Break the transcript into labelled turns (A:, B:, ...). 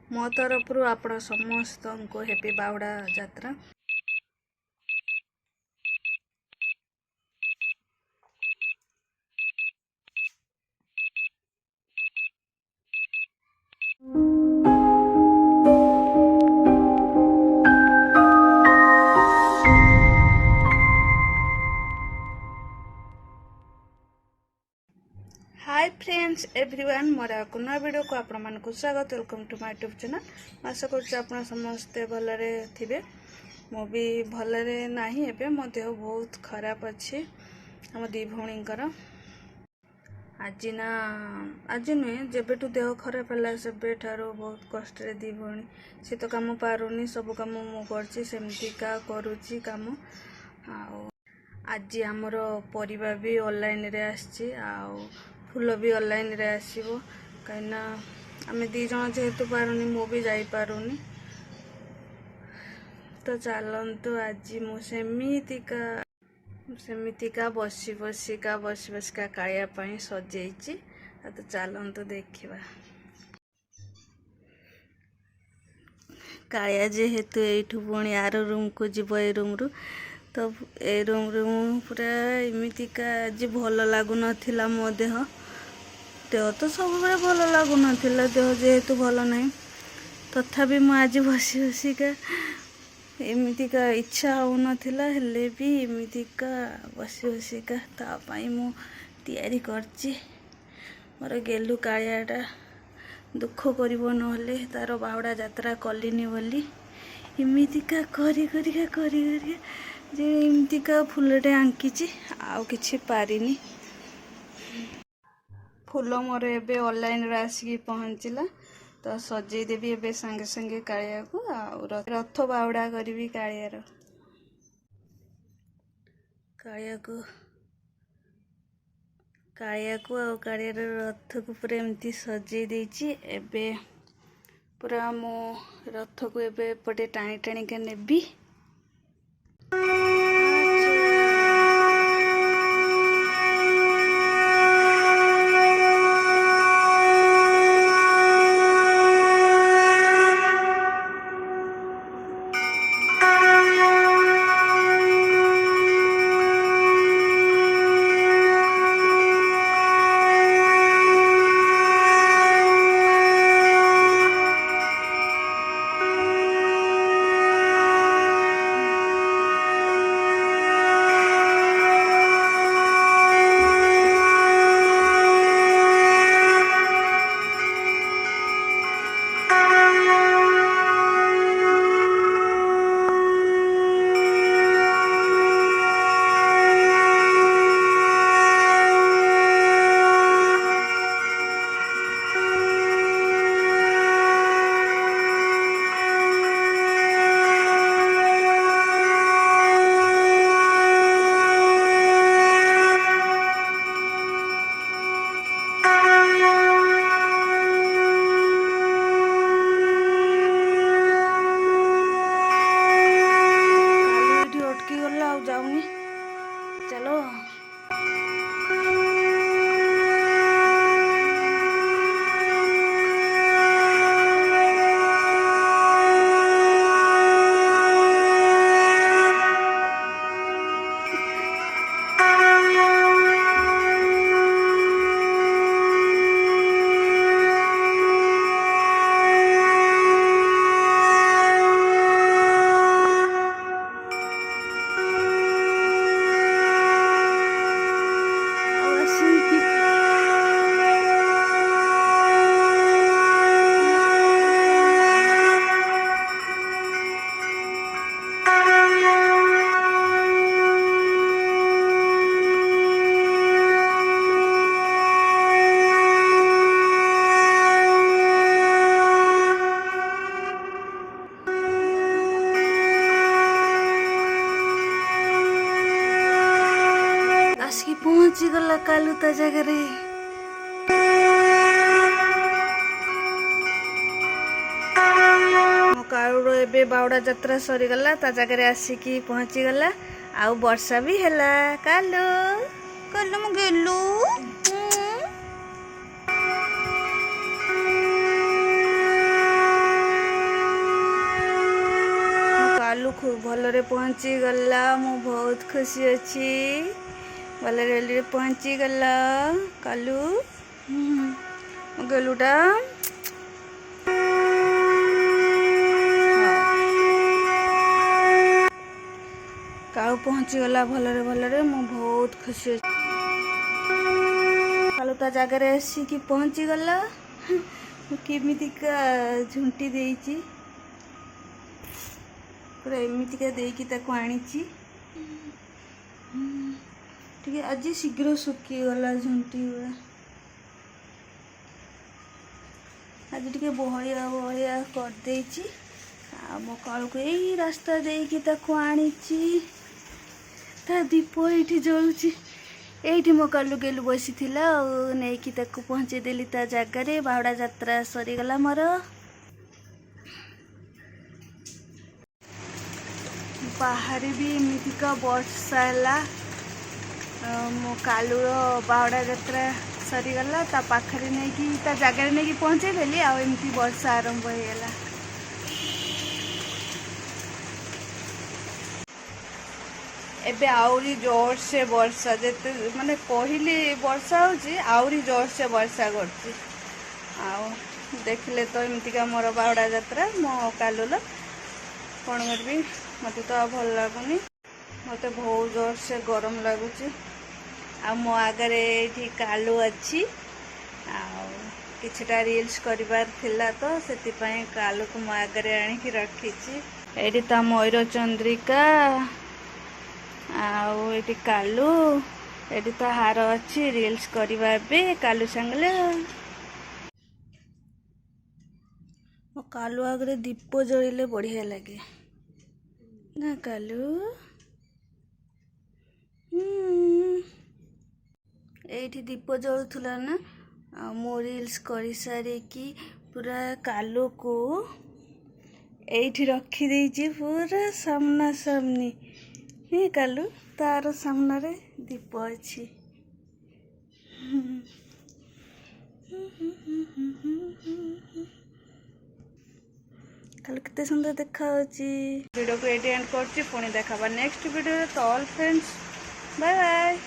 A: मो तरफ आपण समस्त को हैप्पी बाहुड़ा यात्रा। हाय फ्रेंड्स एवरीवन मोर नया वीडियो को आपण मानक स्वागत। Welcome to my YouTube channel. आशा कर समस्ते भलरे थे। मु भी भलरे नहीं एबे मो देह बहुत खराब अच्छी। आम दी भौणींकर आज नुहे जब देह खराब है से बहुत कष्ट दी भौणी सी तो कम पारुनी सब कम मुझे सेमतिका करुच्ची कम। आज आमर परिवा भी ऑनलाइन रे आसी फूल भी ऑनलाइन रे आसीबो कहीं आम दी जन जेहेतु पारुनी मु भी जाई पारुनी। तो चलतु आज सेमितिका बसी बसिका काया सजेची। तो चलतु देखा काया जेहेतु यू पुणी आर रूम को जीव ए रूम रु तो ए रूम रु पूरा एमतीका आज भल लगुन मो देह तो सब भल लगुन देह जेहेतु भल ना तथापि मु आज बसी बसिका एमतीका इच्छा होना हेले भी एमतीका बसी बसिका तापाई मु तैयारी करची। मोर गेलु कायाटा दुख करिबो नहले तार बाहुड़ा यात्रा कलिनी बोली एमतीका करी जे एमतीका फुलटे आंकीची आउ किछि पारिनी। फूल मोर एबे ऑनलाइन रे आसिकी पहुँचला तो सजई देवी एबे संगे संगे कालिया को रथ बाहुड़ा करी कालियार कालिया को कालियार रथ को पूरा एमती सजई देची। एबे पूरा मो रथ को एबे पटे टाणी टाणी के नेबी। पहुंची गला कालू ता जगह कालू एबे बाहुड़ा यात्रा सरीगला ता जगह आसिकी पहुंची गला। आउ वर्षा भी हैला कालू कालू मु गेलू भलरे पहुँची गला मु बहुत खुशी अच्छी भलरे पहुँची गला कालू गलुटा कालू पहुँची गला भलरे भलरे मु बहुत खुशी अच्छी कालू ता जगार आसिकी पहुँची गला केमितिका झुंटी देइची पूरा एमितिका देइकी ताको आनीची ठीक आज शीघ्र सुखी गला झुंटी गुड़ा आज टे बहलिया बहलिया कर देइची मो कालू को यही रास्ता देइकी ताको आनीची ता दीप ये जलुची ये मो कालू गेलु बसी नहीं कि पहुँचे देली ता जगार बाहुड़ा यात्रा सरीगला मोर बाहर भी एमतीका वर्षा है मो कालू बाहुड़ा यात्रा सरीगला ता पाखरे नहीं कि ता जगार नहीं कि पहुँचे देली आमती वर्षा आरंभ होगला एबे आउरी जोर से वर्षा जेते माने कहली वर्षा होची आउरी जोर से वर्षा करची देखले तो एमतीका मोर बाहुड़ा यात्रा मो कालुला कौन करबी मत तो भल लगुनि मत बहुत जोर से गरम लगुच मो आगे ये कालू अच्छी किछटा रील्स करिबार थिला तो सेतिपाई कालू को मो आगे आनिकी रखीची एडी ता मयूर चंद्रिका आउ कालू ये तो हार अच्छी रील्स करवा कालू सांगले मो कालू आगे दीप जलिले बढ़िया लगे ना कालू ये दीप जलुला ना मो रील्स कर सारिकी पूरा कालू को ये रखी देइछि पूरा सामना सामनी ये कालू तार सामने रे दीप अच्छी कालू कितने सुंदर देखा वीडियो को एंड कर पुणी देखा नेक्स्ट वीडियो तो ऑल फ्रेंड्स बाय बाय।